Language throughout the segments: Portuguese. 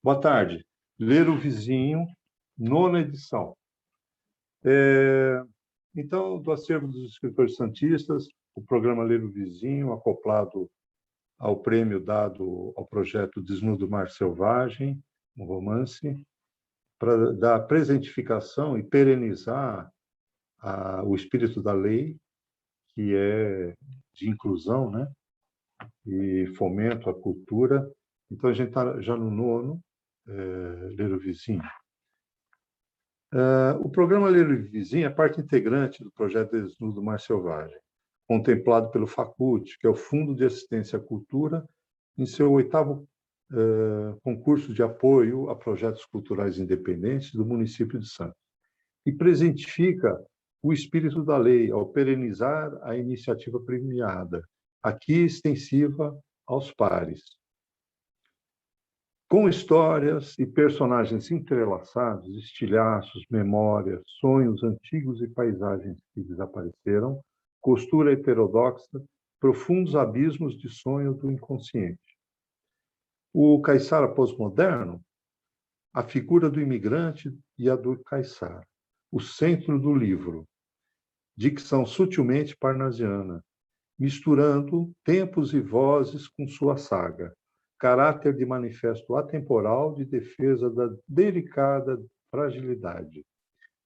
Boa tarde. Ler o Vizinho, nona edição. Então, do acervo dos escritores santistas, o programa Ler o Vizinho, acoplado ao prêmio dado ao projeto Desnudo Mar Selvagem, um romance, para dar presentificação e perenizar o espírito da lei, que é de inclusão, né? E fomento à cultura. Então, a gente está já no nono, Ler o Vizinho. O programa Ler o Vizinho é parte integrante do projeto Desnudo Mar Selvagem, contemplado pelo FACULT, que é o Fundo de Assistência à Cultura, em seu 8º concurso de apoio a projetos culturais independentes do município de Santos, e presentifica o espírito da lei ao perenizar a iniciativa premiada, aqui extensiva aos pares. Com histórias e personagens entrelaçados, estilhaços, memórias, sonhos antigos e paisagens que desapareceram, costura heterodoxa, profundos abismos de sonho do inconsciente. O caiçara pós-moderno, a figura do imigrante e a do caiçara, o centro do livro, dicção sutilmente parnasiana, misturando tempos e vozes com sua saga, caráter de manifesto atemporal de defesa da delicada fragilidade.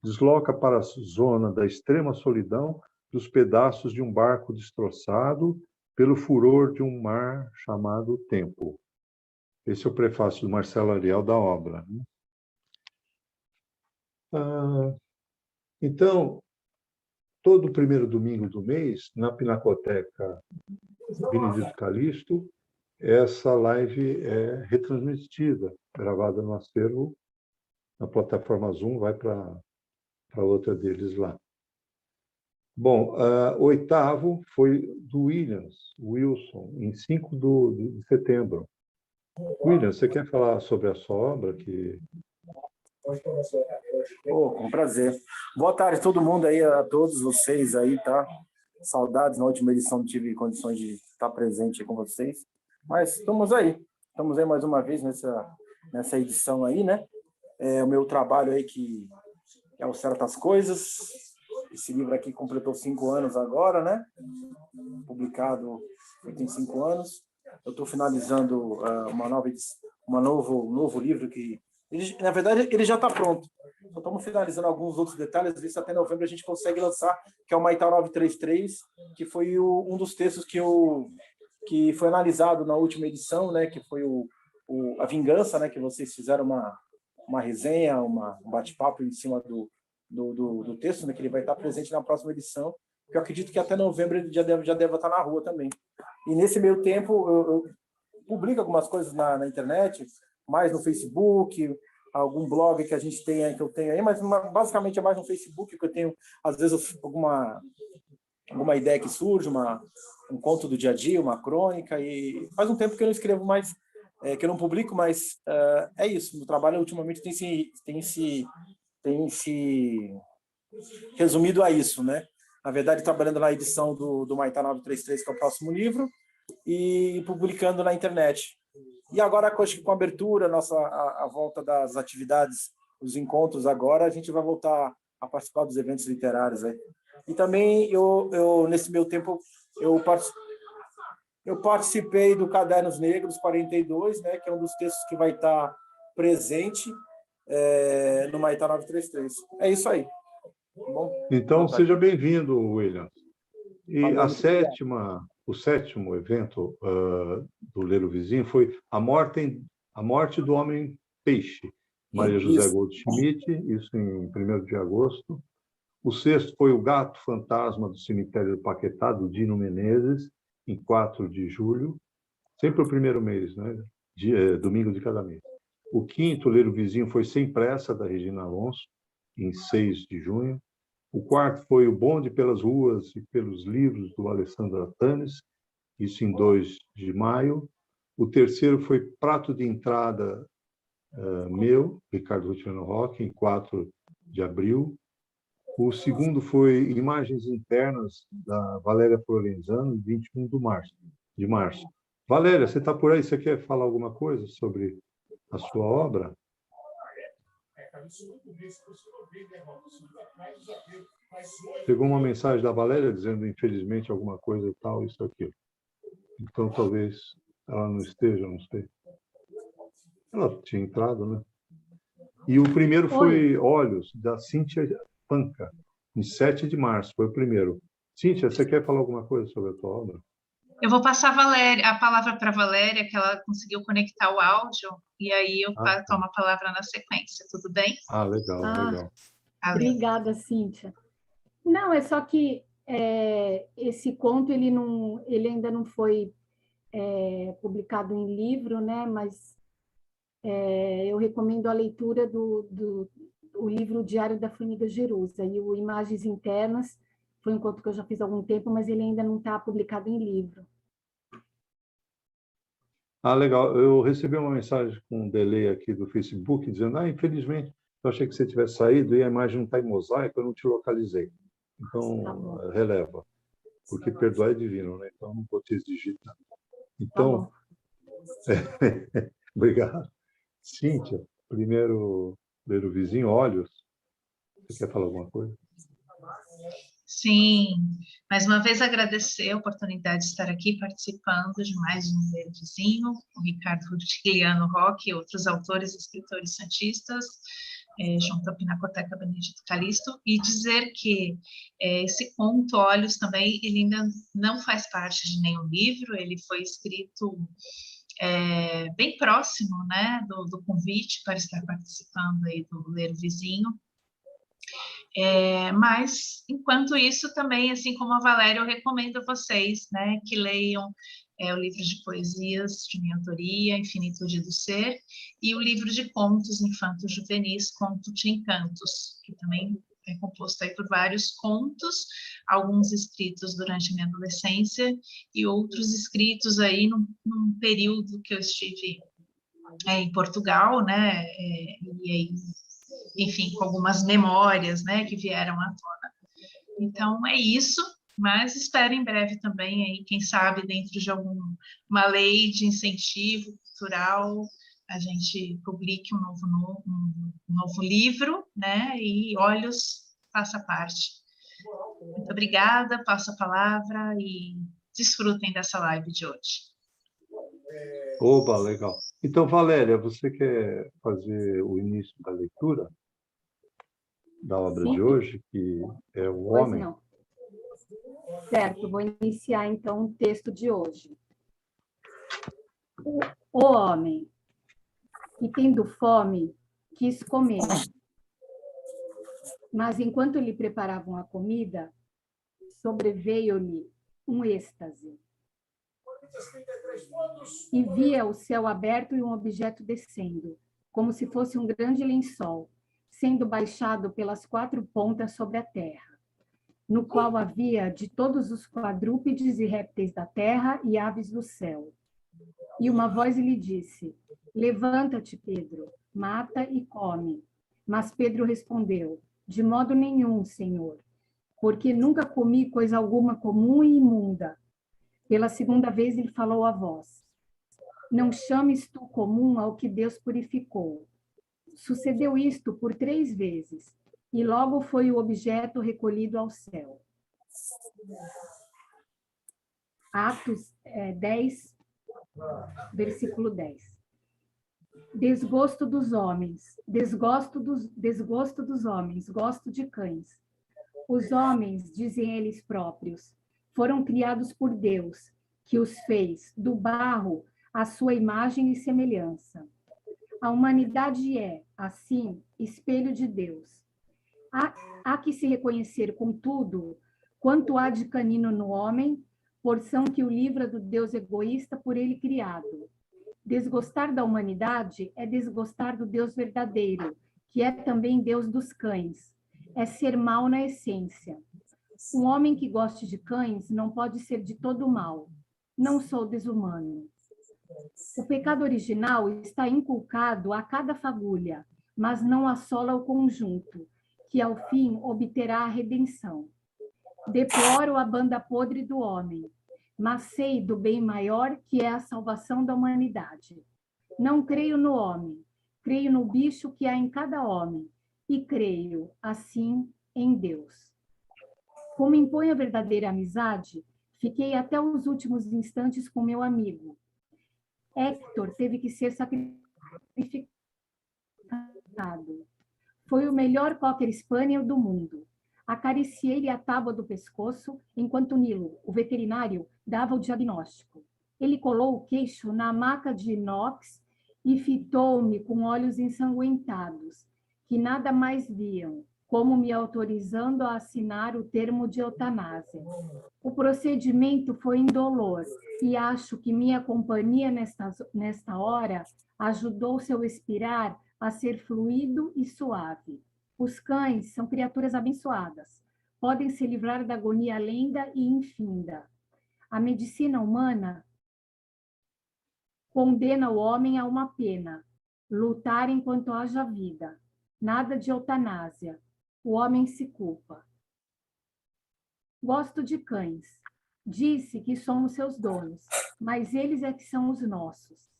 Desloca para a zona da extrema solidão dos pedaços de um barco destroçado pelo furor de um mar chamado tempo. Esse é o prefácio do Marcelo Ariel da obra. Então, todo primeiro domingo do mês, na Pinacoteca Benedito Calixto, essa live é retransmitida, gravada no acervo, na plataforma Zoom, vai para outra deles lá. Bom, o 8º foi do Wilson, em 5 de setembro. Williams, você quer falar sobre a sua obra? Com prazer. Boa tarde a todo mundo aí, a todos vocês aí, tá? Saudades, na última edição não tive condições de estar presente com vocês, mas estamos aí mais uma vez nessa edição aí, né? O meu trabalho aí que é o Certas Coisas, esse livro aqui completou 5 anos agora, né? Publicado tem 5 anos. Eu estou finalizando um novo livro que, na verdade, ele já está pronto. Só estamos finalizando alguns outros detalhes, ver se até novembro a gente consegue lançar, que é o Maitá 933, que foi um dos textos que foi analisado na última edição, né? Que foi a Vingança, né? Que vocês fizeram uma resenha, um bate-papo em cima do texto, né? Que ele vai estar presente na próxima edição. Eu acredito que até novembro ele já deve estar na rua também. E nesse meio tempo eu publico algumas coisas na internet, mais no Facebook, algum blog que a gente tem aí, que eu tenho aí, mas basicamente é mais no Facebook, que eu tenho, às vezes, alguma ideia que surge, um conto do dia a dia, uma crônica, e faz um tempo que eu não escrevo mais, que eu não publico, mas é isso. Meu trabalho ultimamente tem se resumido a isso, né? Na verdade, trabalhando na edição do Maitá 933, que é o próximo livro, e publicando na internet. E agora, acho que com a abertura, a volta das atividades, os encontros agora, a gente vai voltar a participar dos eventos literários aí. E também, nesse meu tempo, eu participei do Cadernos Negros 42, né, que é um dos textos que vai estar presente no Maitá 933. É isso aí. Bom, então, seja bem-vindo, William. E o sétimo evento do Ler o Vizinho foi a morte do Homem Peixe, Maria José Goldschmidt, isso em 1º de agosto. O 6º foi o Gato Fantasma do Cemitério do Paquetá, do Dino Menezes, em 4 de julho, sempre o primeiro mês, né? Domingo de cada mês. O 5º, Ler o Vizinho, foi Sem Pressa, da Regina Alonso, em 6 de junho. O 4º foi O Bonde pelas Ruas e pelos Livros, do Alessandro Atanes, isso em 2 de maio. O 3º foi Prato de Entrada meu, Ricardo Rutilano Roque, em 4 de abril. O 2º foi Imagens Internas, da Valéria Florenzano, em 21 de março. Valéria, você está por aí? Você quer falar alguma coisa sobre a sua obra? Chegou uma mensagem da Valéria dizendo, infelizmente, alguma coisa e tal, isso aqui. Então, talvez ela não esteja, não sei. Ela tinha entrado, né? E o primeiro foi Olhos, da Cíntia Panca, em 7 de março, foi o primeiro. Cíntia, você quer falar alguma coisa sobre a tua obra? Eu vou passar a palavra para a Valéria, que ela conseguiu conectar o áudio, e aí eu tomo a palavra na sequência, tudo bem? Legal, legal. Obrigada, Cíntia. Não, é só que esse conto ele ainda não foi publicado em livro, né? Mas eu recomendo a leitura do livro Diário da Formiga Jerusa, e o Imagens Internas foi um conto que eu já fiz há algum tempo, mas ele ainda não está publicado em livro. Legal. Eu recebi uma mensagem com um delay aqui do Facebook, dizendo, infelizmente, eu achei que você tivesse saído e a imagem não está em mosaico, eu não te localizei. Então, releva. Porque perdoar é divino, né? Então, não vou te exigir nada. Então, obrigado. Cíntia, primeiro ler o vizinho, Olhos. Você quer falar alguma coisa? Sim, mais uma vez agradecer a oportunidade de estar aqui participando de mais um Ler o Vizinho, o Ricardo Rutigliano Roque e outros autores e escritores santistas, junto à Pinacoteca Benedito Calixto, e dizer que esse conto, Olhos, também, ele ainda não faz parte de nenhum livro, ele foi escrito bem próximo, né, do convite para estar participando aí do Ler o Vizinho. Mas, enquanto isso, também, assim como a Valéria, eu recomendo a vocês, né, que leiam o livro de poesias de minha autoria, Infinitude do Ser, e o livro de contos infantos juvenis, Conto de Encantos, que também é composto aí por vários contos, alguns escritos durante a minha adolescência e outros escritos aí num período que eu estive em Portugal, né, e aí, enfim, com algumas memórias, né, que vieram à tona. Então, é isso, mas espero em breve também, aí, quem sabe, dentro de alguma lei de incentivo cultural, a gente publique um novo livro, né, e Olhos faça parte. Muito obrigada, passo a palavra e desfrutem dessa live de hoje. Oba, legal. Então, Valéria, você quer fazer o início da leitura da obra de hoje, que é o Homem? Não. Certo, vou iniciar então o texto de hoje. O homem, que tendo fome, quis comer. Mas enquanto lhe preparavam a comida, sobreveio-lhe um êxtase. E via o céu aberto e um objeto descendo, como se fosse um grande lençol, sendo baixado pelas 4 pontas sobre a terra, no qual havia de todos os quadrúpedes e répteis da terra e aves do céu. E uma voz lhe disse: Levanta-te, Pedro, mata e come. Mas Pedro respondeu: De modo nenhum, Senhor, porque nunca comi coisa alguma comum e imunda. Pela segunda vez ele falou a voz: Não chames tu comum ao que Deus purificou. Sucedeu isto por 3 vezes, e logo foi o objeto recolhido ao céu. Atos 10, versículo 10. Desgosto dos homens, desgosto dos homens, gosto de cães. Os homens, dizem eles próprios, foram criados por Deus, que os fez do barro à sua imagem e semelhança. A humanidade é, assim, espelho de Deus. Há que se reconhecer, contudo, quanto há de canino no homem, porção que o livra do Deus egoísta por ele criado. Desgostar da humanidade é desgostar do Deus verdadeiro, que é também Deus dos cães. É ser mau na essência. Um homem que goste de cães não pode ser de todo mal. Não sou desumano. O pecado original está inculcado a cada fagulha, mas não assola o conjunto, que ao fim obterá a redenção. Deploro a banda podre do homem, mas sei do bem maior que é a salvação da humanidade. Não creio no homem, creio no bicho que há em cada homem, e creio, assim, em Deus. Como impõe a verdadeira amizade, fiquei até os últimos instantes com meu amigo. Héctor teve que ser sacrificado. Foi o melhor Cocker Spaniel do mundo. Acariciei-lhe a tábua do pescoço, enquanto Nilo, o veterinário, dava o diagnóstico. Ele colou o queixo na maca de inox e fitou-me com olhos ensanguentados, que nada mais viam, como me autorizando a assinar o termo de eutanásia. O procedimento foi indolor e acho que minha companhia nesta hora ajudou seu expirar a ser fluido e suave. Os cães são criaturas abençoadas. Podem se livrar da agonia lenta e infinda. A medicina humana condena o homem a uma pena, lutar enquanto haja vida. Nada de eutanásia. O homem se culpa. Gosto de cães. Disse que somos seus donos, mas eles é que são os nossos.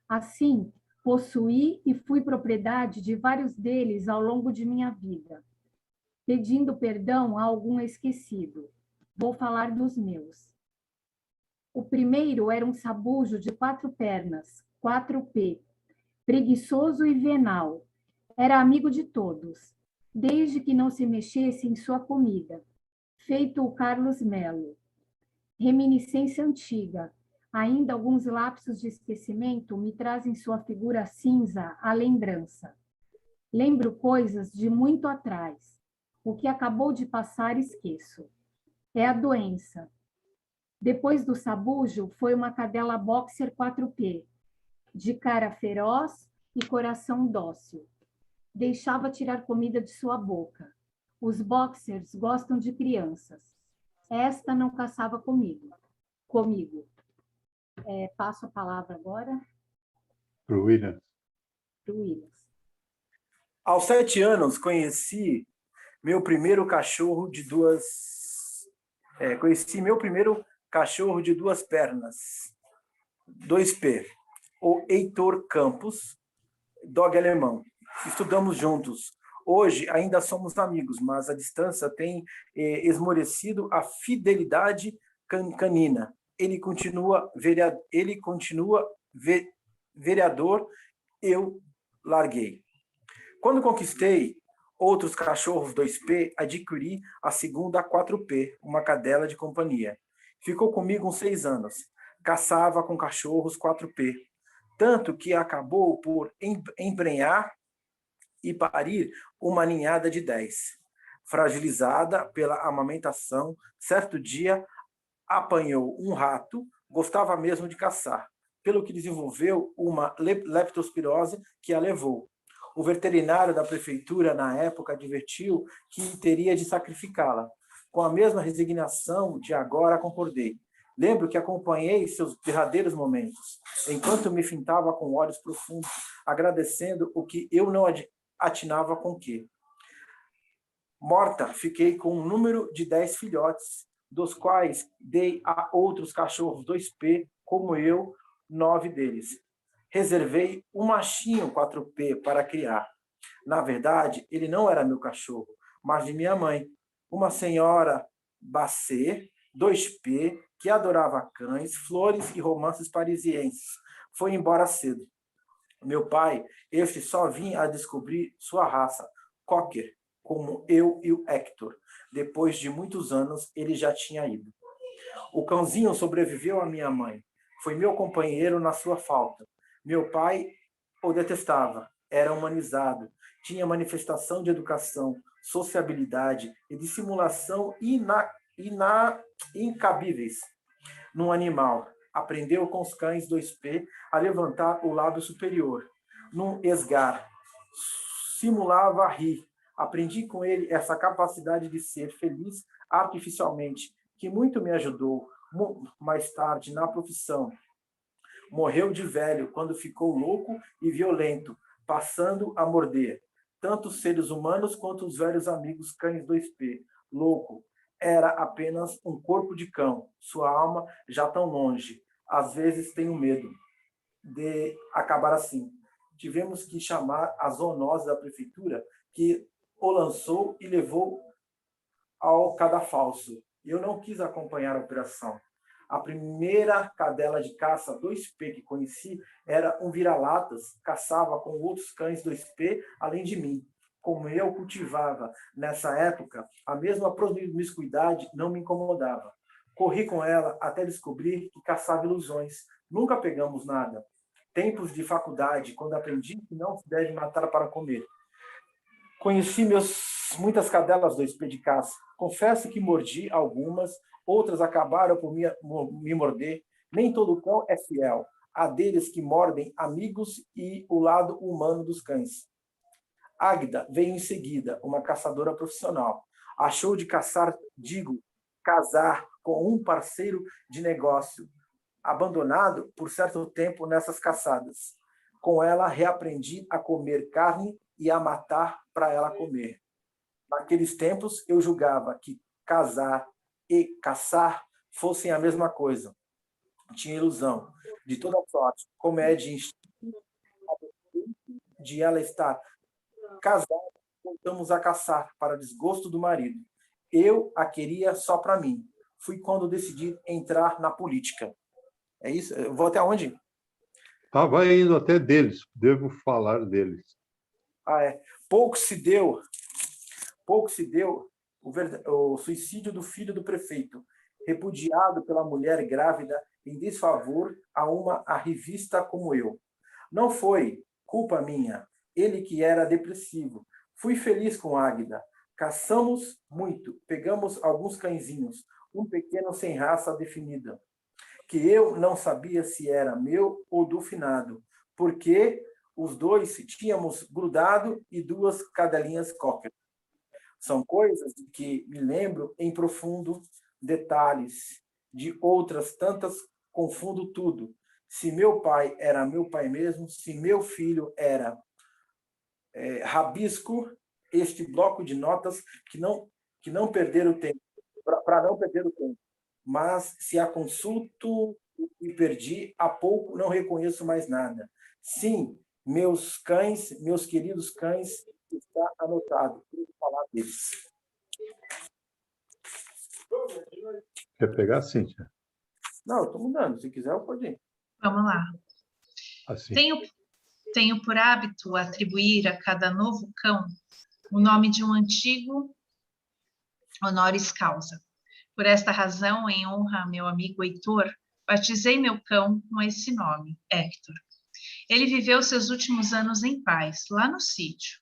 Assim, possuí e fui propriedade de vários deles ao longo de minha vida, pedindo perdão a algum esquecido. Vou falar dos meus. O primeiro era um sabujo de 4 pernas, 4P, preguiçoso e venal. Era amigo de todos, desde que não se mexesse em sua comida. Feito o Carlos Melo. Reminiscência antiga. Ainda alguns lapsos de esquecimento me trazem sua figura cinza à lembrança. Lembro coisas de muito atrás. O que acabou de passar, esqueço. É a doença. Depois do sabujo, foi uma cadela boxer 4P, de cara feroz e coração dócil. Deixava tirar comida de sua boca. Os boxers gostam de crianças. Esta não caçava comigo. Passo a palavra agora Para o William. para o Williams. Aos 7 anos, conheci meu primeiro cachorro de duas pernas, 2P, o Heitor Campos, dog alemão. Estudamos juntos. Hoje ainda somos amigos, mas a distância tem esmorecido a fidelidade canina. Ele continua vereador, eu larguei. Quando conquistei outros cachorros 2P, adquiri a segunda 4P, uma cadela de companhia. Ficou comigo uns 6 anos. Caçava com cachorros 4P. Tanto que acabou por embrenhar e parir uma ninhada de 10. Fragilizada pela amamentação, certo dia apanhou um rato, gostava mesmo de caçar, pelo que desenvolveu uma leptospirose que a levou. O veterinário da prefeitura, na época, advertiu que teria de sacrificá-la. Com a mesma resignação de agora, concordei. Lembro que acompanhei seus derradeiros momentos, enquanto me fintava com olhos profundos, agradecendo o que eu não atinava com que. Morta, fiquei com um número de 10 filhotes, dos quais dei a outros cachorros 2P, como eu, 9 deles. Reservei um machinho 4P para criar. Na verdade, ele não era meu cachorro, mas de minha mãe, uma senhora Basset, 2P, que adorava cães, flores e romances parisienses. Foi embora cedo. Meu pai, este só vinha a descobrir sua raça, Cocker, como eu e o Héctor. Depois de muitos anos, ele já tinha ido. O cãozinho sobreviveu à minha mãe. Foi meu companheiro na sua falta. Meu pai o detestava. Era humanizado. Tinha manifestação de educação, sociabilidade e dissimulação incabíveis num animal. Aprendeu com os cães 2P a levantar o lábio superior. Num esgar, simulava rir. Aprendi com ele essa capacidade de ser feliz artificialmente, que muito me ajudou mais tarde na profissão. Morreu de velho quando ficou louco e violento, passando a morder tanto os seres humanos quanto os velhos amigos cães 2P. Louco. Era apenas um corpo de cão, sua alma já tão longe. Às vezes tenho medo de acabar assim. Tivemos que chamar a zoonose da prefeitura, que o lançou e levou ao cadafalso. Eu não quis acompanhar a operação. A primeira cadela de caça 2P que conheci era um vira-latas, caçava com outros cães 2P, além de mim. Como eu cultivava nessa época, a mesma promiscuidade não me incomodava. Corri com ela até descobrir que caçava ilusões. Nunca pegamos nada. Tempos de faculdade, quando aprendi que não se deve matar para comer. Conheci muitas cadelas 2P de caça. Confesso que mordi algumas, outras acabaram por me morder. Nem todo cão é fiel. Há deles que mordem amigos e o lado humano dos cães. Águida veio em seguida, uma caçadora profissional. Achou de caçar, casar com um parceiro de negócio, abandonado por certo tempo nessas caçadas. Com ela, reaprendi a comer carne e a matar para ela comer. Naqueles tempos, eu julgava que casar e caçar fossem a mesma coisa. Tinha ilusão de toda sorte, comédia de ela estar casada, voltamos a caçar para desgosto do marido. Eu a queria só para mim. Fui quando decidi entrar na política. É isso? Eu vou até onde? Vai indo até deles, devo falar deles. Pouco se deu o suicídio do filho do prefeito, repudiado pela mulher grávida em desfavor a uma arrivista como eu. Não foi culpa minha, ele que era depressivo. Fui feliz com Águida. Caçamos muito, pegamos alguns cãezinhos, um pequeno sem raça definida, que eu não sabia se era meu ou do finado, porque os dois tínhamos grudado e 2 cadelinhas cocker. São coisas que me lembro em profundo detalhes. De outras tantas, confundo tudo. Se meu pai era meu pai mesmo, se meu filho era rabisco este bloco de notas que não perder o tempo, para não perder o tempo. Mas se a consulto e perdi, há pouco não reconheço mais nada. Sim, meus cães, meus queridos cães, está anotado. Vou falar deles. Quer pegar, Cíntia? Não, eu estou mudando. Se quiser, eu pode ir. Vamos lá. Assim. Tenho por hábito atribuir a cada novo cão o nome de um antigo honoris causa. Por esta razão, em honra a meu amigo Heitor, batizei meu cão com esse nome, Hector. Ele viveu seus últimos anos em paz, lá no sítio.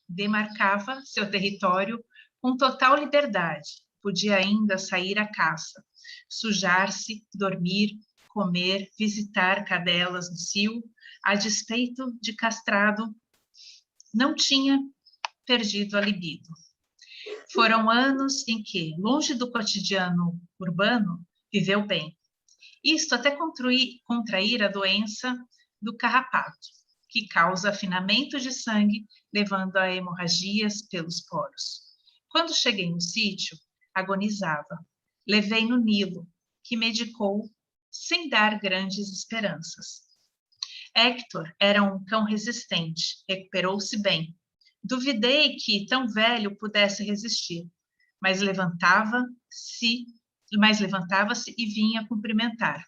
Demarcava seu território com total liberdade. Podia ainda sair à caça, sujar-se, dormir, comer, visitar cadelas no cio, a despeito de castrado, não tinha perdido a libido. Foram anos em que, longe do cotidiano urbano, viveu bem. Isto até contrair a doença do carrapato, que causa afinamento de sangue, levando a hemorragias pelos poros. Quando cheguei no sítio, agonizava. Levei no Nilo, que medicou sem dar grandes esperanças. Hector era um cão resistente, recuperou-se bem. Duvidei que tão velho pudesse resistir, mas levantava-se e vinha cumprimentar,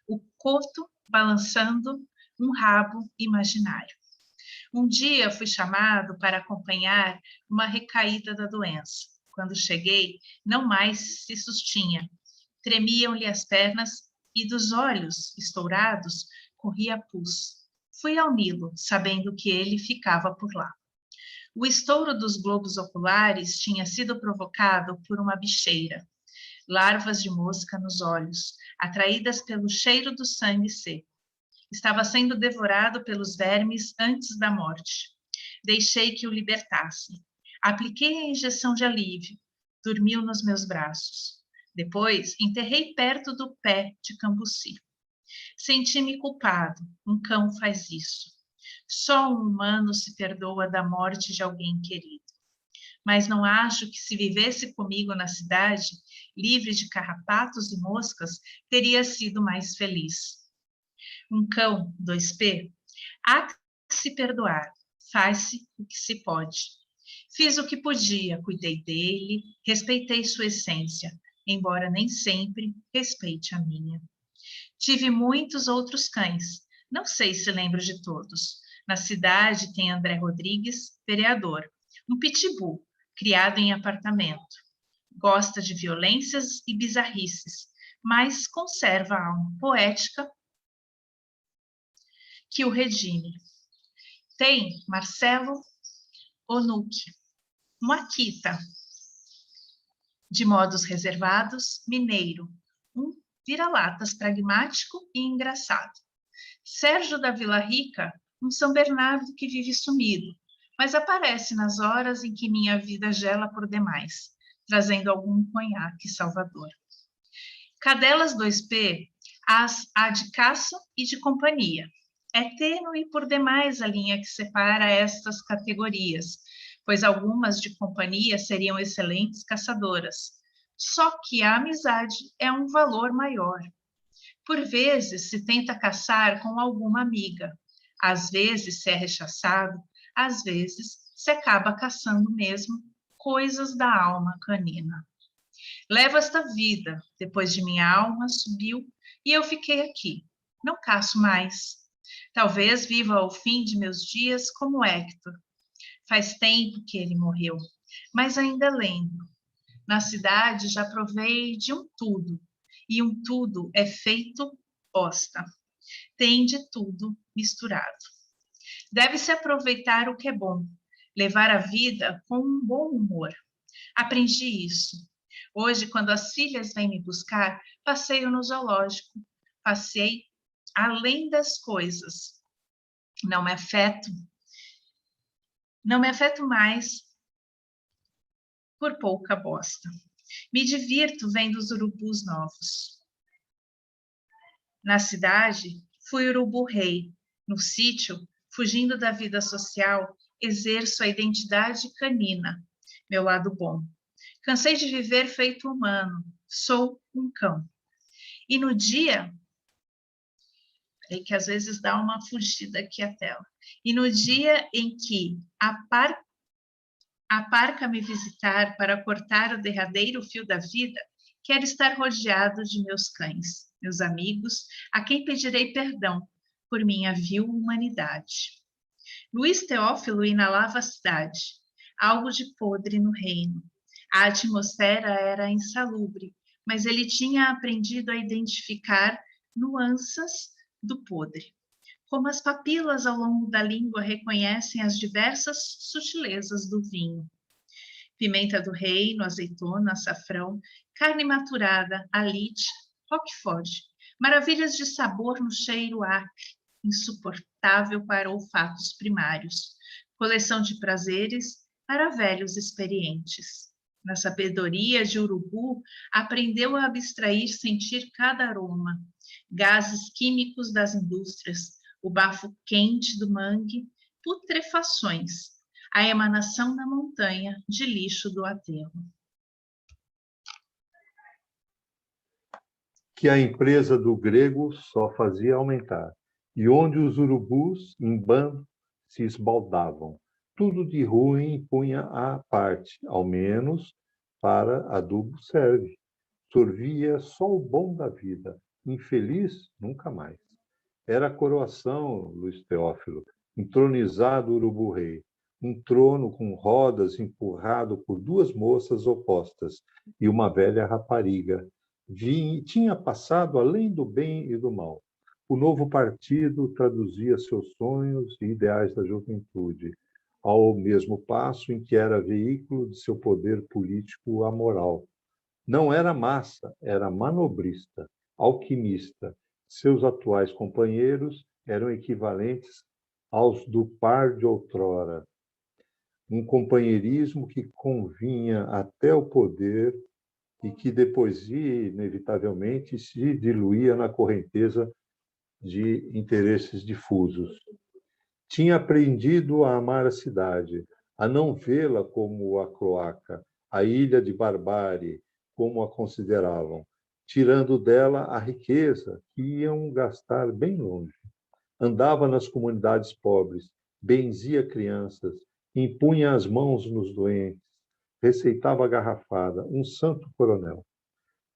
o coto balançando um rabo imaginário. Um dia fui chamado para acompanhar uma recaída da doença. Quando cheguei, não mais se sustinha. Tremiam-lhe as pernas e dos olhos estourados corria pus. Fui ao Nilo, sabendo que ele ficava por lá. O estouro dos globos oculares tinha sido provocado por uma bicheira. Larvas de mosca nos olhos, atraídas pelo cheiro do sangue seco. Estava sendo devorado pelos vermes antes da morte. Deixei que o libertasse. Apliquei a injeção de alívio. Dormiu nos meus braços. Depois, enterrei perto do pé de cambuci. Senti-me culpado. Um cão faz isso. Só um humano se perdoa da morte de alguém querido. Mas não acho que se vivesse comigo na cidade, livre de carrapatos e moscas, teria sido mais feliz. Um cão, 2P, há que se perdoar, faz-se o que se pode. Fiz o que podia, cuidei dele, respeitei sua essência, embora nem sempre respeite a minha. Tive muitos outros cães, não sei se lembro de todos. Na cidade tem André Rodrigues, vereador, um pitbull, criado em apartamento. Gosta de violências e bizarrices, mas conserva a alma poética que o redime. Tem Marcelo Onuki, um Akita, de modos reservados, mineiro, um vira-latas pragmático e engraçado. Sérgio da Vila Rica, um São Bernardo que vive sumido, mas aparece nas horas em que minha vida gela por demais, trazendo algum conhaque salvador. Cadelas 2P, há de caça e de companhia. É tênue por demais a linha que separa estas categorias, pois algumas de companhia seriam excelentes caçadoras. Só que a amizade é um valor maior. Por vezes se tenta caçar com alguma amiga. Às vezes se é rechaçado, às vezes se acaba caçando mesmo coisas da alma canina. Levo esta vida, depois de minha alma subiu e eu fiquei aqui. Não caço mais. Talvez viva ao fim de meus dias como Hector. Faz tempo que ele morreu, mas ainda lembro. Na cidade já provei de um tudo, e um tudo é feito bosta. Tem de tudo misturado. Deve-se aproveitar o que é bom, levar a vida com um bom humor. Aprendi isso. Hoje, quando as filhas vêm me buscar, passeio no zoológico. Passei além das coisas. Não me afeto mais por pouca bosta. Me divirto vendo os urubus novos. Na cidade, fui urubu rei. No sítio, fugindo da vida social, exerço a identidade canina, meu lado bom. Cansei de viver feito humano, sou um cão. E no dia, é que às vezes dá uma fugida aqui a tela, e no dia em que a parca me visitar para cortar o derradeiro fio da vida, quero estar rodeado de meus cães, meus amigos, a quem pedirei perdão por minha vil humanidade. Luiz Teófilo inalava a cidade, algo de podre no reino. A atmosfera era insalubre, mas ele tinha aprendido a identificar nuances do podre. Como as papilas ao longo da língua reconhecem as diversas sutilezas do vinho. Pimenta do reino, azeitona, açafrão, carne maturada, alite, roquefort. Maravilhas de sabor no cheiro acre, insuportável para olfatos primários. Coleção de prazeres para velhos experientes. Na sabedoria de urubu, aprendeu a abstrair, sentir cada aroma. Gases químicos das indústrias, o bafo quente do mangue, putrefações, a emanação da montanha de lixo do aterro. Que a empresa do grego só fazia aumentar, e onde os urubus em bando se esbaldavam. Tudo de ruim punha à parte, ao menos para adubo serve. Sorvia só o bom da vida, infeliz nunca mais. Era a coroação, Luiz Teófilo, entronizado urubu-rei, um trono com rodas empurrado por duas moças opostas e uma velha rapariga. Tinha passado além do bem e do mal. O novo partido traduzia seus sonhos e ideais da juventude, ao mesmo passo em que era veículo de seu poder político amoral. Não era massa, era manobrista, alquimista. Seus atuais companheiros eram equivalentes aos do par de outrora. Um companheirismo que convinha até o poder e que depois, inevitavelmente, se diluía na correnteza de interesses difusos. Tinha aprendido a amar a cidade, a não vê-la como a cloaca, a ilha de barbárie, como a consideravam, tirando dela a riqueza que iam gastar bem longe. Andava nas comunidades pobres, benzia crianças, impunha as mãos nos doentes, receitava garrafada, um santo coronel.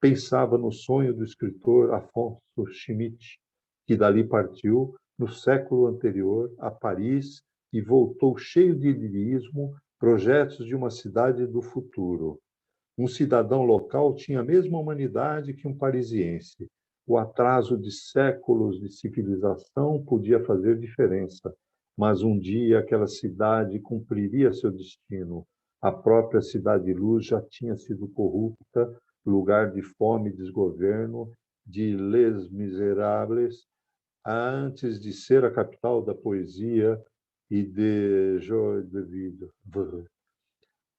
Pensava no sonho do escritor Afonso Schmidt, que dali partiu no século anterior a Paris e voltou cheio de lirismo, projetos de uma cidade do futuro. Um cidadão local tinha a mesma humanidade que um parisiense. O atraso de séculos de civilização podia fazer diferença, mas um dia aquela cidade cumpriria seu destino. A própria Cidade-Luz já tinha sido corrupta, lugar de fome e desgoverno, de Les Misérables, antes de ser a capital da poesia e de Joie de Vivre.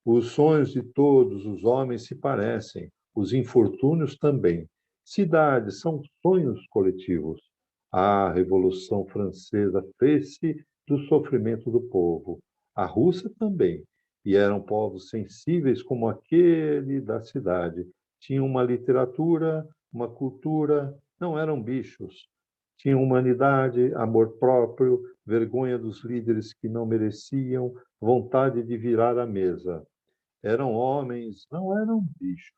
Os sonhos de todos os homens se parecem, os infortúnios também. Cidades são sonhos coletivos. A Revolução Francesa fez-se do sofrimento do povo. A russa também. E eram povos sensíveis como aquele da cidade. Tinham uma literatura, uma cultura, não eram bichos. Tinham humanidade, amor próprio, vergonha dos líderes que não mereciam, vontade de virar a mesa. Eram homens, não eram bichos.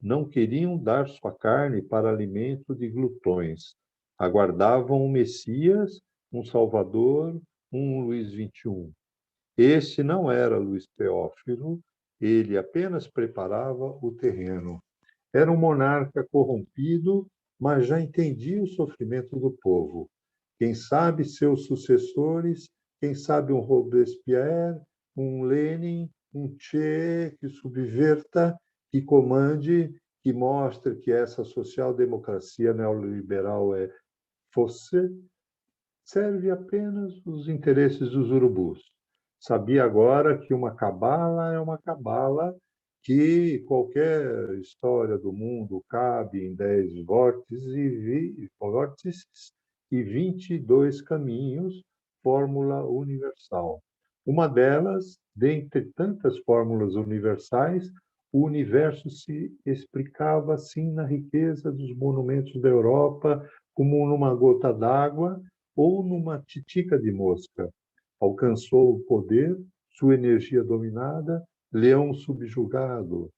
Não queriam dar sua carne para alimento de glutões. Aguardavam um Messias, um Salvador, um Luís XXI. Este não era Luís Teófilo, ele apenas preparava o terreno. Era um monarca corrompido, mas já entendia o sofrimento do povo. Quem sabe seus sucessores, quem sabe um Robespierre, um Lenin, um Che que subverta, que comande, que mostre que essa social-democracia neoliberal é fosse, serve apenas os interesses dos urubus. Sabia agora que uma cabala é uma cabala, que qualquer história do mundo cabe em 10 vórtices e 22 caminhos, fórmula universal. Uma delas, dentre tantas fórmulas universais, o universo se explicava assim na riqueza dos monumentos da Europa, como numa gota d'água ou numa titica de mosca. Alcançou o poder, sua energia dominada, leão subjugado.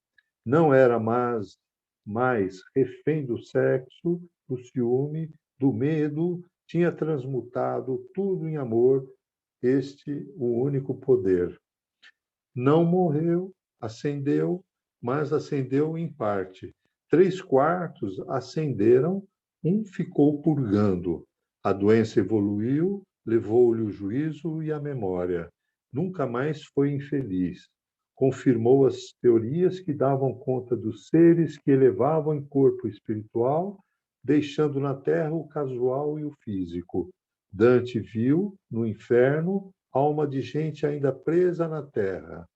Não era mais refém do sexo, do ciúme, do medo, tinha transmutado tudo em amor, este o único poder. Não morreu, ascendeu, mas ascendeu em parte. 3/4 ascenderam, um ficou purgando. A doença evoluiu, levou-lhe o juízo e a memória. Nunca mais foi infeliz. Confirmou as teorias que davam conta dos seres que elevavam em corpo espiritual, deixando na terra o casual e o físico. Dante viu, no inferno, alma de gente ainda presa na terra.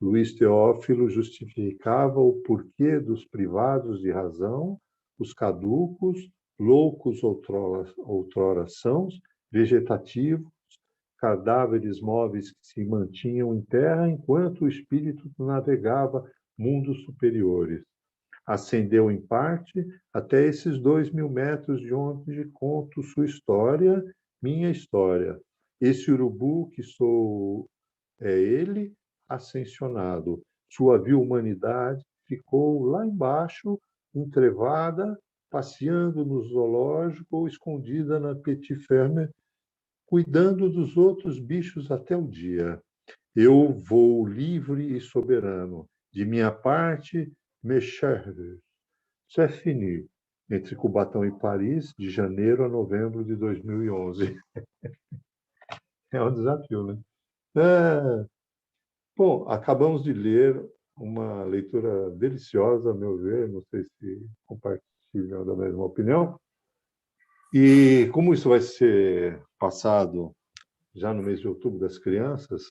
Luís Teófilo justificava o porquê dos privados de razão, os caducos, loucos outrora sãos, vegetativos, cadáveres móveis que se mantinham em terra enquanto o espírito navegava mundos superiores. Ascendeu em parte até esses 2.000 metros de onde conto sua história, minha história. Esse urubu que sou é ele ascensionado. Sua vil humanidade ficou lá embaixo, entrevada, passeando no zoológico ou escondida na petit ferme, cuidando dos outros bichos até o dia. Eu vou livre e soberano. De minha parte, mes chers, c'est fini. Entre Cubatão e Paris, de janeiro a novembro de 2011. É um desafio, né? Bom, acabamos de ler uma leitura deliciosa, a meu ver, não sei se compartilham da mesma opinião. E como isso vai ser passado já no mês de outubro das crianças,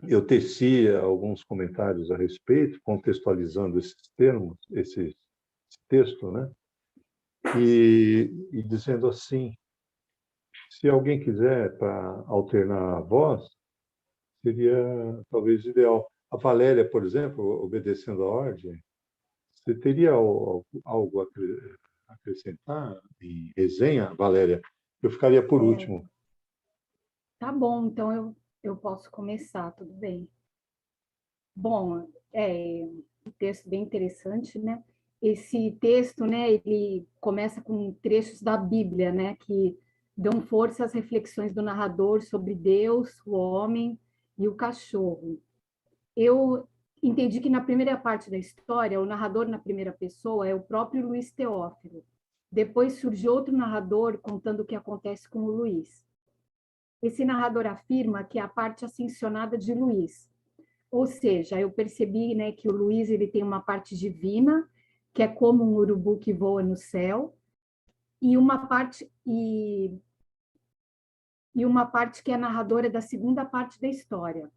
eu teci alguns comentários a respeito, contextualizando esses termos, esse texto, né? E dizendo assim, se alguém quiser para alternar a voz, seria talvez ideal. A Valéria, por exemplo, obedecendo a ordem, você teria algo a acrescentar em resenha, Valéria? Eu ficaria por último. Tá bom, então eu posso começar, tudo bem. Bom, um texto bem interessante, né? Esse texto, né, ele começa com trechos da Bíblia, né, que dão força às reflexões do narrador sobre Deus, o homem e o cachorro. Eu entendi que na primeira parte da história, o narrador na primeira pessoa é o próprio Luiz Teófilo. Depois surge outro narrador contando o que acontece com o Luiz. Esse narrador afirma que é a parte ascensionada de Luiz. Ou seja, eu percebi, né, que o Luiz ele tem uma parte divina, que é como um urubu que voa no céu, e uma parte que é narradora da segunda parte da história.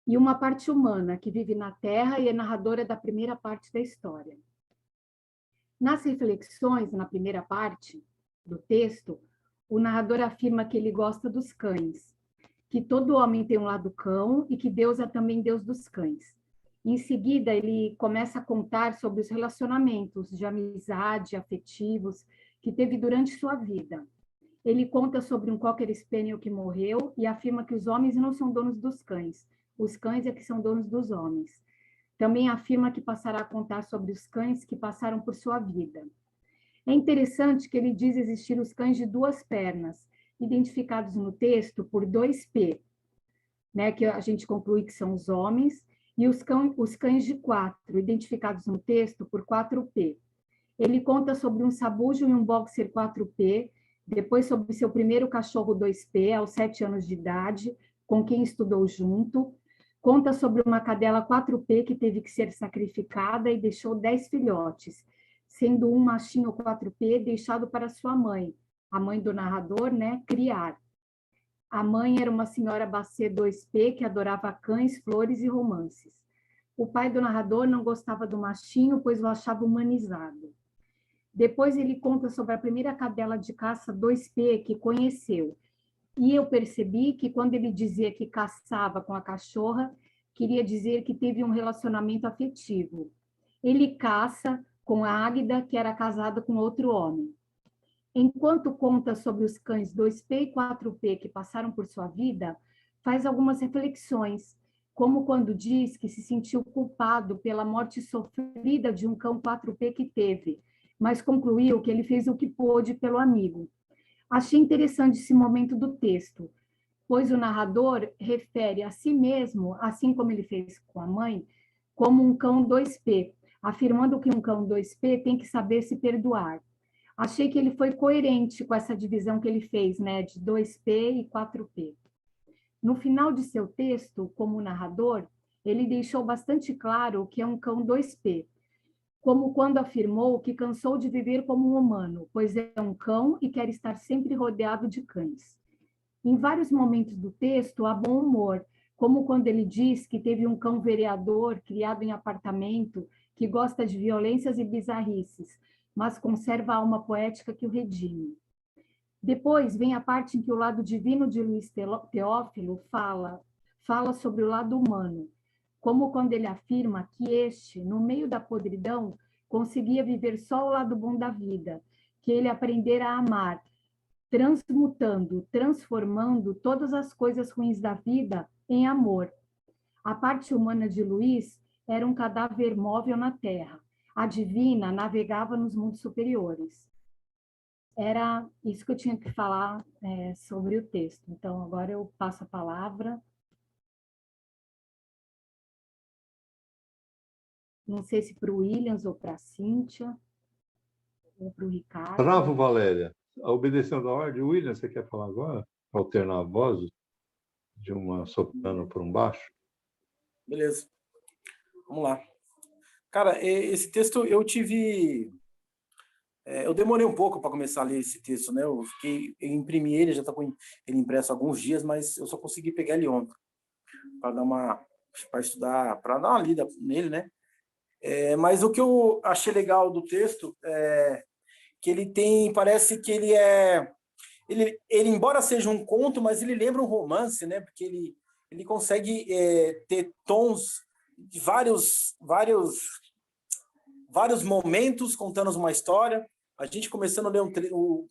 E uma parte humana, que vive na Terra e é narradora da primeira parte da história. Nas reflexões, na primeira parte do texto, o narrador afirma que ele gosta dos cães, que todo homem tem um lado cão e que Deus é também Deus dos cães. Em seguida, ele começa a contar sobre os relacionamentos de amizade, afetivos, que teve durante sua vida. Ele conta sobre um Cocker Spaniel que morreu e afirma que os homens não são donos dos cães, os cães é que são donos dos homens. Também afirma que passará a contar sobre os cães que passaram por sua vida. É interessante que ele diz existir os cães de duas pernas, identificados no texto por 2P, né, que a gente conclui que são os homens, e os cães de 4, identificados no texto por 4P. Ele conta sobre um sabujo e um boxer 4P, depois sobre seu primeiro cachorro 2P, aos 7 anos de idade, com quem estudou junto. Conta sobre uma cadela 4P que teve que ser sacrificada e deixou 10 filhotes, sendo um machinho 4P deixado para sua mãe, a mãe do narrador, né, criar. A mãe era uma senhora Bacê 2P que adorava cães, flores e romances. O pai do narrador não gostava do machinho, pois o achava humanizado. Depois ele conta sobre a primeira cadela de caça 2P que conheceu. E eu percebi que quando ele dizia que caçava com a cachorra, queria dizer que teve um relacionamento afetivo. Ele caça com a Águida, que era casada com outro homem. Enquanto conta sobre os cães 2P e 4P que passaram por sua vida, faz algumas reflexões, como quando diz que se sentiu culpado pela morte sofrida de um cão 4P que teve, mas concluiu que ele fez o que pôde pelo amigo. Achei interessante esse momento do texto, pois o narrador refere a si mesmo, assim como ele fez com a mãe, como um cão 2P, afirmando que um cão 2P tem que saber se perdoar. Achei que ele foi coerente com essa divisão que ele fez, né, de 2P e 4P. No final de seu texto, como narrador, ele deixou bastante claro que é um cão 2P, como quando afirmou que cansou de viver como um humano, pois é um cão e quer estar sempre rodeado de cães. Em vários momentos do texto, há bom humor, como quando ele diz que teve um cão vereador criado em apartamento que gosta de violências e bizarrices, mas conserva a alma poética que o redime. Depois vem a parte em que o lado divino de Luiz Teófilo fala sobre o lado humano, como quando ele afirma que este, no meio da podridão, conseguia viver só o lado bom da vida, que ele aprendera a amar, transmutando, transformando todas as coisas ruins da vida em amor. A parte humana de Luiz era um cadáver móvel na terra. A divina navegava nos mundos superiores. Era isso que eu tinha que falar sobre o texto. Então, agora eu passo a palavra. Não sei se para o Williams ou para a Cíntia, ou para o Ricardo. Bravo, Valéria. Obedecendo a ordem, William, você quer falar agora? Alternar a voz de uma soprano para um baixo? Beleza. Vamos lá. Cara, esse texto eu tive... Eu demorei um pouco para começar a ler esse texto, né? Eu imprimi ele, já está com ele impresso há alguns dias, mas eu só consegui pegar ele ontem para estudar, para dar uma lida nele, né? Mas o que eu achei legal do texto é que ele tem, parece que ele embora seja um conto, mas ele lembra um romance, né? Porque ele consegue ter tons de vários momentos contando uma história. a gente começando a ler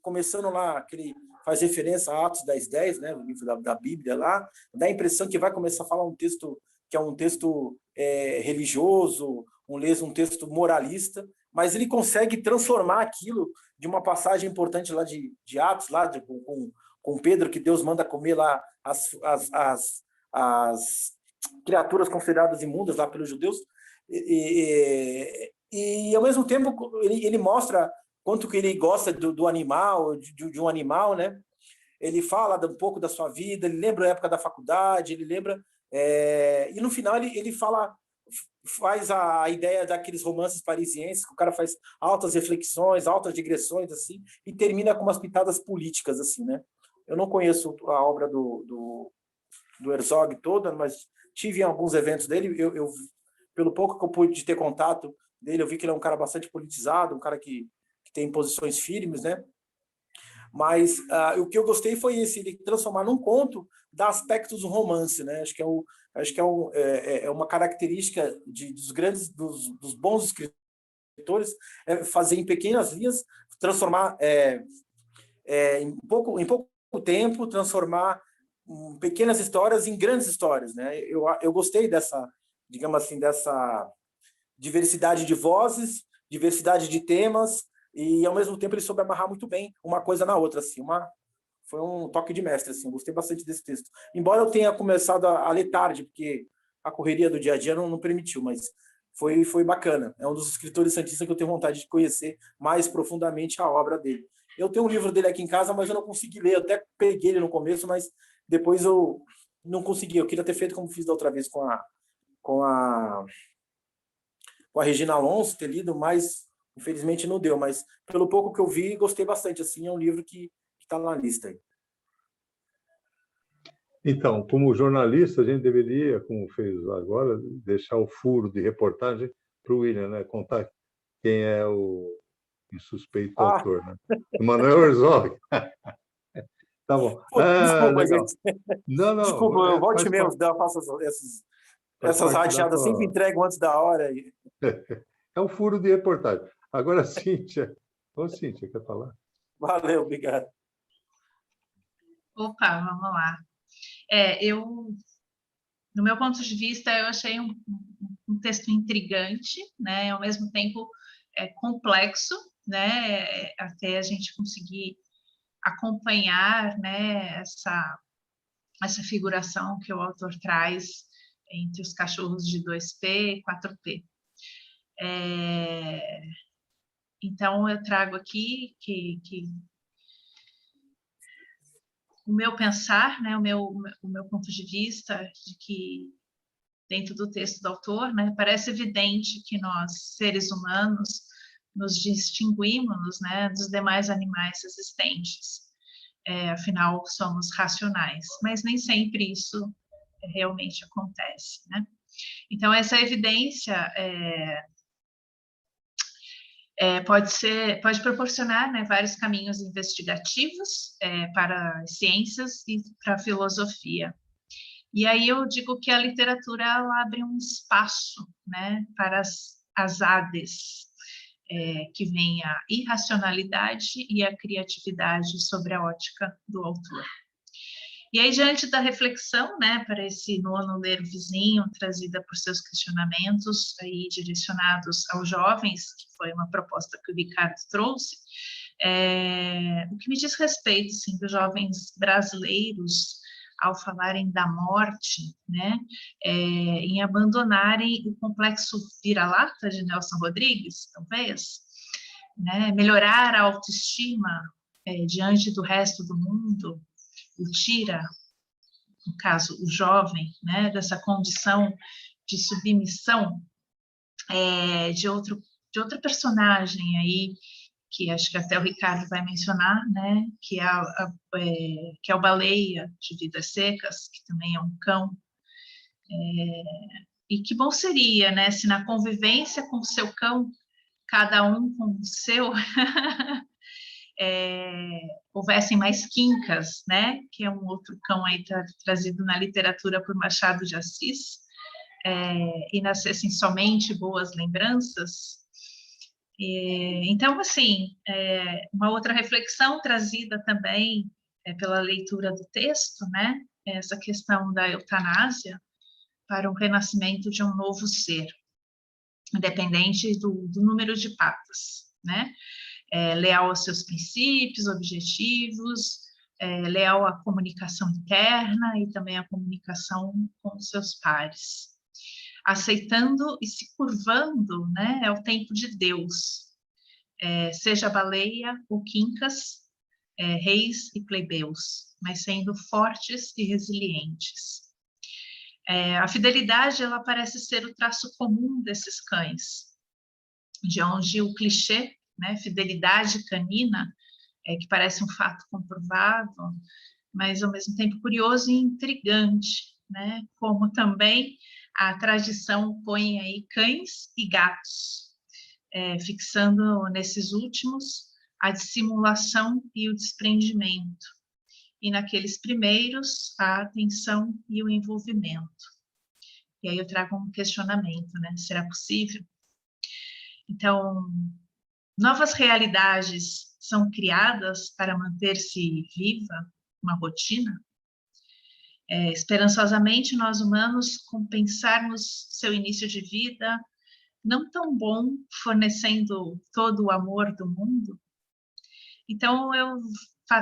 começando lá, que ele faz referência a Atos 10:10, né, o livro da Bíblia lá, dá a impressão que vai começar a falar um texto que é um texto religioso, um texto moralista, mas ele consegue transformar aquilo de uma passagem importante lá de Atos, lá com Pedro, que Deus manda comer lá as criaturas consideradas imundas lá pelos judeus, e ao mesmo tempo ele mostra quanto que ele gosta do animal, de um animal, né? Ele fala um pouco da sua vida, ele lembra a época da faculdade, ele lembra... e no final ele faz a ideia daqueles romances parisienses, que o cara faz altas reflexões, altas digressões, assim, e termina com umas pitadas políticas, assim, né? Eu não conheço a obra do Herzog toda, mas tive em alguns eventos dele, pelo pouco que eu pude ter contato dele, eu vi que ele é um cara bastante politizado, um cara que tem posições firmes, né? Mas o que eu gostei foi ele transformar num conto, dar aspectos do romance, né? Acho que é uma característica dos bons escritores, fazer em pequenas linhas, transformar em pouco tempo, transformar pequenas histórias em grandes histórias, né? Eu gostei dessa, digamos assim, dessa diversidade de vozes, diversidade de temas, e ao mesmo tempo ele soube amarrar muito bem uma coisa na outra, assim, foi um toque de mestre, assim, gostei bastante desse texto. Embora eu tenha começado a ler tarde, porque a correria do dia a dia não permitiu, mas foi bacana. É um dos escritores santistas que eu tenho vontade de conhecer mais profundamente a obra dele. Eu tenho um livro dele aqui em casa, mas eu não consegui ler, eu até peguei ele no começo, mas depois eu não consegui. Eu queria ter feito como fiz da outra vez com a Regina Alonso, ter lido, mas infelizmente não deu, mas pelo pouco que eu vi, gostei bastante, assim, é um livro que está na lista aí. Então, como jornalista, a gente deveria, como fez agora, deixar o furo de reportagem para o William, né? Contar quem é o suspeito autor, né? Emanuel Herzog. Tá bom. Desculpa, legal. gente. Não, Desculpa, eu volte mesmo, parte, faço essas rateadas, sempre entrego antes da hora. É um furo de reportagem. Agora, Cíntia. Ô, Cíntia, quer falar? Valeu, obrigado. Opa, vamos lá. No meu ponto de vista, eu achei um texto intrigante, né? Ao mesmo tempo complexo, né? Até a gente conseguir acompanhar, né? Essa figuração que o autor traz entre os cachorros de 2P e 4P. Então, eu trago aqui que o meu pensar, né, o meu ponto de vista, de que dentro do texto do autor, né, parece evidente que nós, seres humanos, nos distinguimos, né, dos demais animais existentes. Afinal, somos racionais, mas nem sempre isso realmente acontece, né? Então, essa evidência pode proporcionar, né, vários caminhos investigativos para as ciências e para a filosofia. E aí eu digo que a literatura ela abre um espaço, né, para as ADES, que vem a irracionalidade e a criatividade sobre a ótica do autor. E aí, diante da reflexão, né, para esse nono ler vizinho, trazida por seus questionamentos aí direcionados aos jovens, que foi uma proposta que o Ricardo trouxe, o que me diz respeito, assim, dos jovens brasileiros, ao falarem da morte, né, em abandonarem o complexo vira-lata de Nelson Rodrigues, talvez, né, melhorar a autoestima diante do resto do mundo, o tira, no caso, o jovem, né, dessa condição de submissão de outra personagem aí, que acho que até o Ricardo vai mencionar, né, que é o Baleia de Vidas Secas, que também é um cão. E que bom seria, né, se na convivência com o seu cão, cada um com o seu, houvessem mais quincas, né, que é um outro cão aí trazido na literatura por Machado de Assis, e nascessem somente boas lembranças, Então, assim, uma outra reflexão trazida também pela leitura do texto, né? Essa questão da eutanásia para o renascimento de um novo ser, independente do número de patas, né? Leal aos seus princípios, objetivos, leal à comunicação interna e também à comunicação com os seus pares. Aceitando e se curvando, né, ao tempo de Deus, seja baleia ou quincas, reis e plebeus, mas sendo fortes e resilientes. A fidelidade, ela parece ser o traço comum desses cães, de onde o clichê, né, fidelidade canina, que parece um fato comprovado, mas ao mesmo tempo curioso e intrigante, né, como também a tradição põe aí cães e gatos, fixando nesses últimos a dissimulação e o desprendimento, e naqueles primeiros a atenção e o envolvimento. E aí eu trago um questionamento, né? Será possível? Então, novas realidades são criadas para manter-se viva uma rotina? Esperançosamente, nós humanos compensarmos seu início de vida não tão bom, fornecendo todo o amor do mundo? Então, eu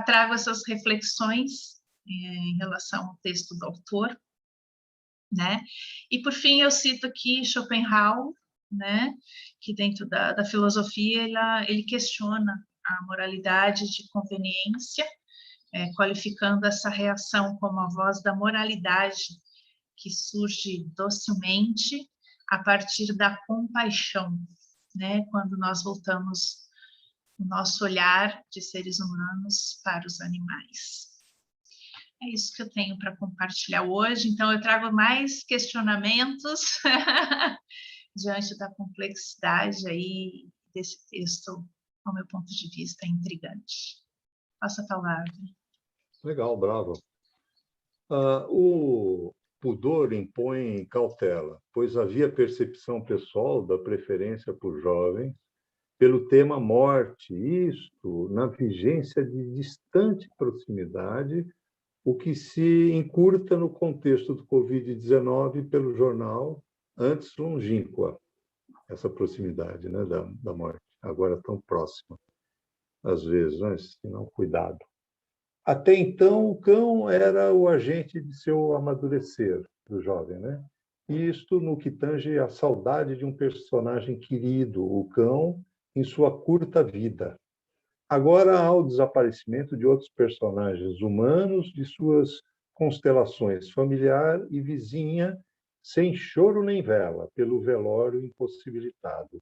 trago essas reflexões em relação ao texto do autor, né? E, por fim, eu cito aqui Schopenhauer, né? Que dentro da filosofia ele questiona a moralidade de conveniência, qualificando essa reação como a voz da moralidade que surge docilmente a partir da compaixão, né? Quando nós voltamos o nosso olhar de seres humanos para os animais. É isso que eu tenho para compartilhar hoje. Então, eu trago mais questionamentos diante da complexidade aí desse texto, ao meu ponto de vista, intrigante. Passa a palavra. Legal, bravo. O pudor impõe cautela, pois havia percepção pessoal da preferência por jovens pelo tema morte, isto na vigência de distante proximidade, o que se encurta no contexto do Covid-19 pelo jornal, antes longínqua, essa proximidade, né, da morte, agora tão próxima, às vezes, né, se não cuidado. Até então, o cão era o agente de seu amadurecer do jovem, né? Isto no que tange a saudade de um personagem querido, o cão, em sua curta vida. Agora há o desaparecimento de outros personagens humanos de suas constelações familiar e vizinha, sem choro nem vela, pelo velório impossibilitado.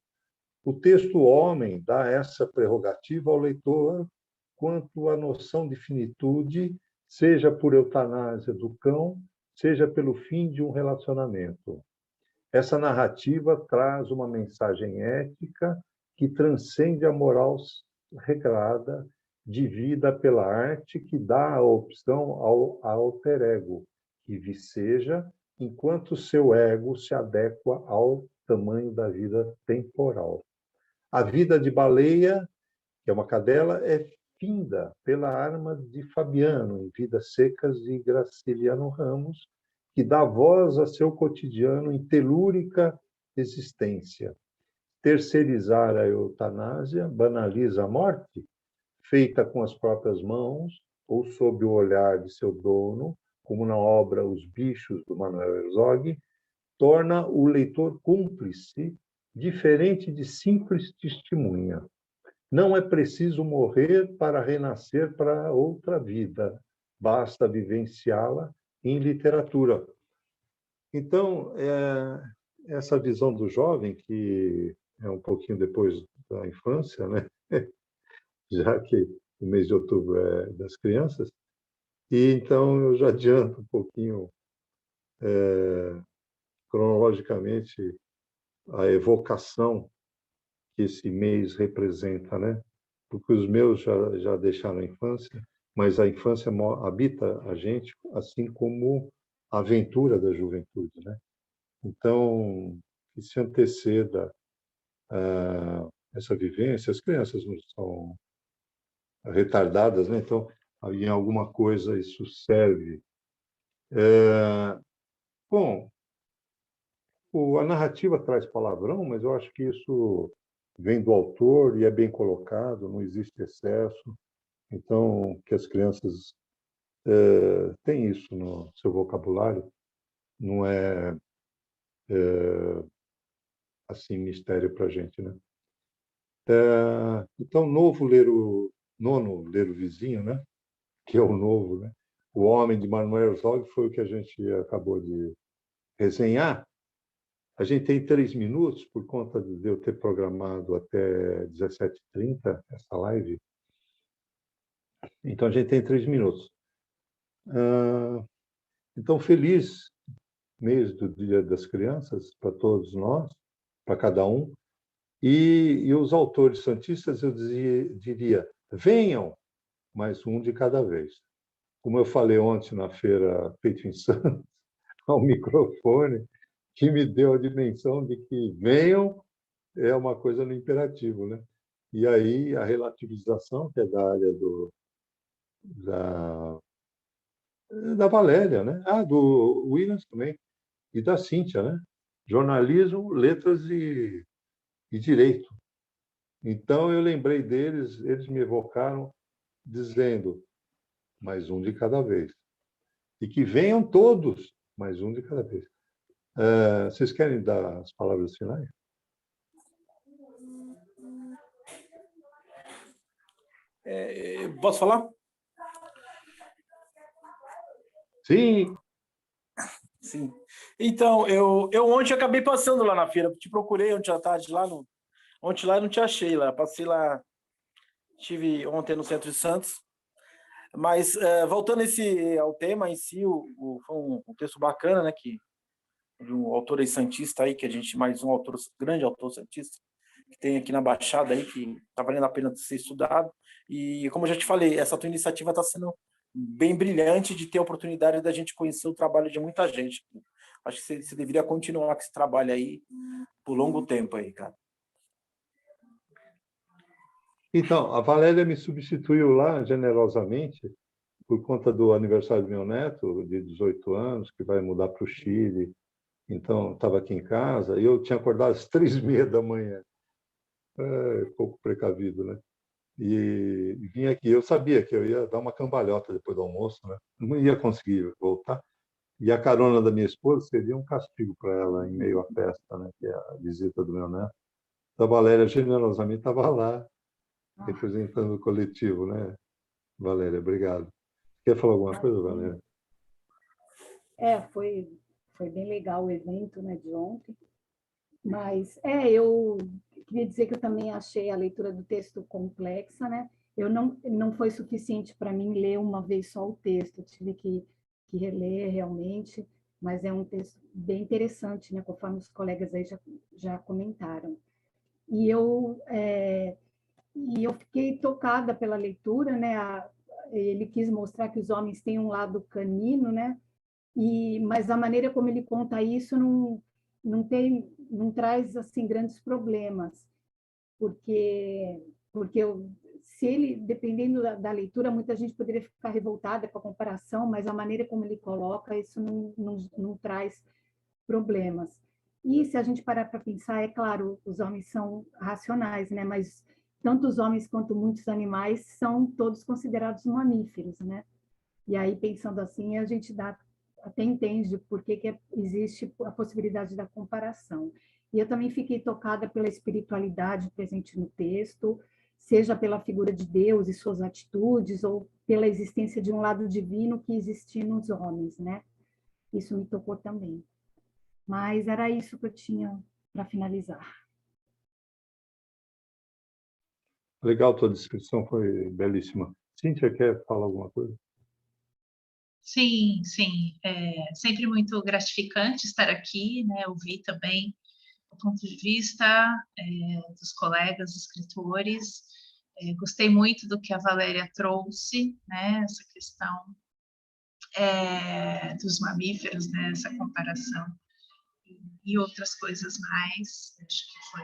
O texto homem dá essa prerrogativa ao leitor quanto à noção de finitude, seja por eutanásia do cão, seja pelo fim de um relacionamento. Essa narrativa traz uma mensagem ética que transcende a moral regrada de vida pela arte, que dá a opção ao alter ego, que viceja enquanto seu ego se adequa ao tamanho da vida temporal. A vida de Baleia, que é uma cadela, é finda pela arma de Fabiano, em Vidas Secas, de Graciliano Ramos, que dá voz a seu cotidiano em telúrica existência. Terceirizar a eutanásia banaliza a morte, feita com as próprias mãos ou sob o olhar de seu dono, como na obra Os Bichos, do Manuel Herzog, torna o leitor cúmplice, diferente de simples testemunha. Não é preciso morrer para renascer para outra vida, basta vivenciá-la em literatura. Então, essa visão do jovem, que é um pouquinho depois da infância, né? Já que o mês de outubro é das crianças, e então eu já adianto um pouquinho, cronologicamente, a evocação que esse mês representa, né? Porque os meus já deixaram a infância, mas a infância habita a gente, assim como a aventura da juventude, né? Então, que se anteceda essa vivência. As crianças não são retardadas, né? Então, em alguma coisa isso serve. Bom, a narrativa traz palavrão, mas eu acho que isso vem do autor e é bem colocado, não existe excesso. Então, que as crianças têm isso no seu vocabulário, não é assim mistério para a gente, né? Então, nono ler o vizinho, né? Que é o novo, né? O Homem de Manuel Herzog foi o que a gente acabou de resenhar. A gente tem 3 minutos, por conta de eu ter programado até 17h30 essa live. Então, a gente tem 3 minutos. Então, feliz mês do Dia das Crianças para todos nós, para cada um. E os autores santistas, eu diria, venham, mas um de cada vez. Como eu falei ontem na feira Feito em Santos, ao microfone, que me deu a dimensão de que venham é uma coisa no imperativo, né? E aí a relativização, que é da área da Valéria, né? Do Williams também, e da Cíntia, né? Jornalismo, letras e direito. Então eu lembrei deles, eles me evocaram dizendo mais um de cada vez. E que venham todos, mais um de cada vez. Vocês querem dar as palavras finais? Posso falar? Sim. Sim. Então, eu ontem acabei passando lá na feira, te procurei ontem à tarde lá ontem lá eu não te achei lá, passei lá, estive ontem no centro de Santos, mas voltando ao tema em si, foi um texto bacana, né, de um autor aí santista aí, que a gente, mais um autor, grande autor santista, que tem aqui na Baixada aí, que está valendo a pena de ser estudado, e como eu já te falei, essa tua iniciativa está sendo bem brilhante de ter a oportunidade da gente conhecer o trabalho de muita gente. Acho que você deveria continuar com esse trabalho aí por longo tempo aí, cara. Então, a Valéria me substituiu lá generosamente por conta do aniversário do meu neto, de 18 anos, que vai mudar para o Chile. Então, estava aqui em casa e eu tinha acordado às 3h30 da manhã. Pouco precavido, né? E vim aqui. Eu sabia que eu ia dar uma cambalhota depois do almoço, né? Não ia conseguir voltar. E a carona da minha esposa seria um castigo para ela em meio à festa, né? Que é a visita do meu neto. Então, a Valéria generosamente estava lá, representando o coletivo, né? Valéria, obrigado. Quer falar alguma coisa, Valéria? Foi bem legal o evento, né, de ontem. Mas, eu queria dizer que eu também achei a leitura do texto complexa, né? Não foi suficiente para mim ler uma vez só o texto, eu tive que reler realmente, mas é um texto bem interessante, né? Conforme os colegas aí já comentaram. E eu fiquei tocada pela leitura, né? Ele quis mostrar que os homens têm um lado canino, né? Mas a maneira como ele conta isso não traz assim grandes problemas, porque se ele, dependendo da leitura, muita gente poderia ficar revoltada com a comparação, mas a maneira como ele coloca isso não traz problemas. E se a gente parar para pensar, é claro, os homens são racionais, né? Mas tanto os homens quanto muitos animais são todos considerados mamíferos, né? E aí, pensando assim, a gente até entende por que existe a possibilidade da comparação. E eu também fiquei tocada pela espiritualidade presente no texto, seja pela figura de Deus e suas atitudes, ou pela existência de um lado divino que existia nos homens, né? Isso me tocou também. Mas era isso que eu tinha para finalizar. Legal, tua descrição foi belíssima. Cíntia, quer falar alguma coisa? Sim, sim. É sempre muito gratificante estar aqui, né? Ouvir também o ponto de vista dos colegas escritores. Gostei muito do que a Valéria trouxe, né? Essa questão dos mamíferos, né? Essa comparação e outras coisas mais. Acho que foi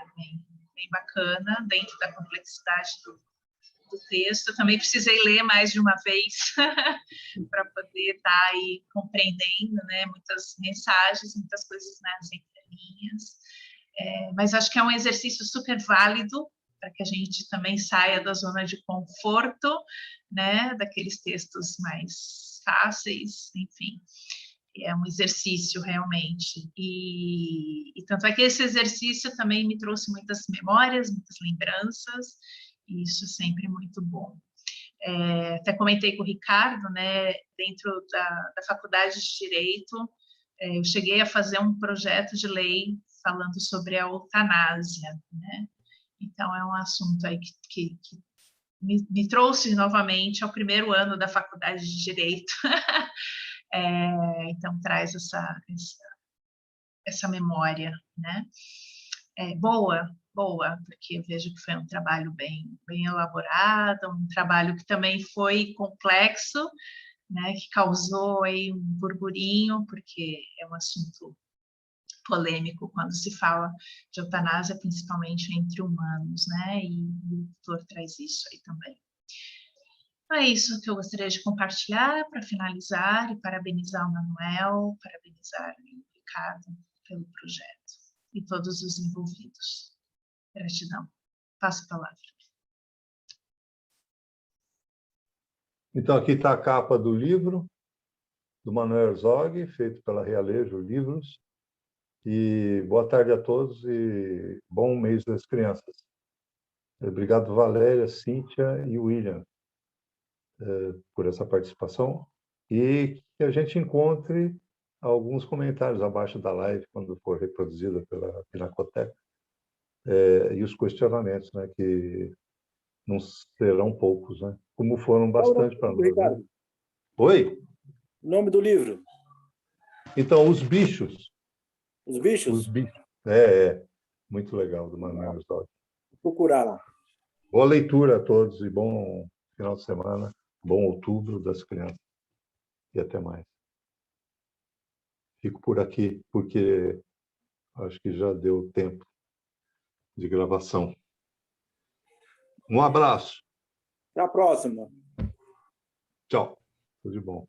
bem bacana, dentro da complexidade do texto. Eu também precisei ler mais de uma vez para poder estar aí compreendendo, né, muitas mensagens, muitas coisas nas entrelinhas. Mas acho que é um exercício super válido para que a gente também saia da zona de conforto, né, daqueles textos mais fáceis, enfim. É um exercício realmente, e tanto é que esse exercício também me trouxe muitas memórias, muitas lembranças, e isso é sempre muito bom. Até comentei com o Ricardo, né, dentro da Faculdade de Direito, eu cheguei a fazer um projeto de lei falando sobre a eutanásia, né? Então é um assunto aí que me trouxe novamente ao primeiro ano da Faculdade de Direito. Então traz essa memória, né? Boa, porque eu vejo que foi um trabalho bem elaborado, um trabalho que também foi complexo, né? Que causou aí um burburinho, porque é um assunto polêmico quando se fala de eutanásia, principalmente entre humanos, né? E o autor traz isso aí também. É isso que eu gostaria de compartilhar para finalizar e parabenizar o Manuel, parabenizar o Ricardo pelo projeto e todos os envolvidos. Gratidão. Passo a palavra. Então, aqui está a capa do livro, do Manuel Herzog, feito pela Realejo Livros. E boa tarde a todos e bom mês das crianças. Obrigado, Valéria, Cíntia e William, por essa participação. E que a gente encontre alguns comentários abaixo da live, quando for reproduzida pela Pinacoteca, e os questionamentos, né, que não serão poucos, né, como foram bastante para nós. Né? Oi? O nome do livro? Então, Os Bichos. Os Bichos? Os Bichos. Muito legal, do Manuel Herzog. Vou procurar lá. Boa leitura a todos e bom final de semana, bom outubro das crianças. E até mais. Fico por aqui, porque acho que já deu tempo de gravação. Um abraço. Até a próxima. Tchau. Tudo de bom.